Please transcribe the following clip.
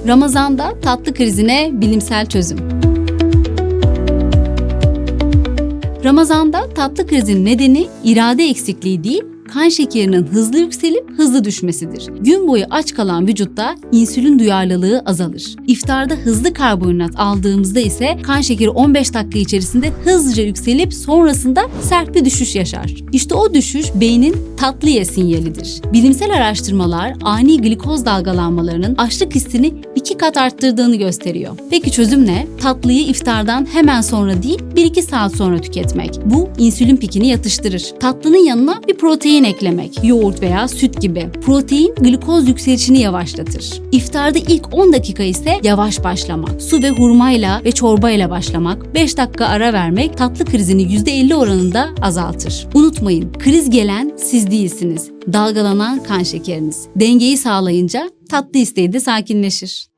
Ramazanda tatlı krizine bilimsel çözüm. Ramazanda tatlı krizin nedeni irade eksikliği değil, kan şekerinin hızlı yükselip hızlı düşmesidir. Gün boyu aç kalan vücutta insülin duyarlılığı azalır. İftarda hızlı karbonhidrat aldığımızda ise kan şekeri 15 dakika içerisinde hızlıca yükselip sonrasında sert bir düşüş yaşar. İşte o düşüş beynin tatlı ye sinyalidir. Bilimsel araştırmalar ani glikoz dalgalanmalarının açlık hissini 2 kat arttırdığını gösteriyor. Peki çözüm ne? Tatlıyı iftardan hemen sonra değil 1-2 saat sonra tüketmek. Bu insülin pikini yatıştırır. Tatlının yanına bir protein eklemek, yoğurt veya süt gibi. Protein glikoz yükselişini yavaşlatır. İftarda ilk 10 dakika ise yavaş başlamak. Su ve hurmayla ve çorbayla başlamak, 5 dakika ara vermek tatlı krizini %50 oranında azaltır. Unutmayın, kriz gelen siz değilsiniz. Dalgalanan kan şekeriniz. Dengeyi sağlayınca tatlı isteği de sakinleşir.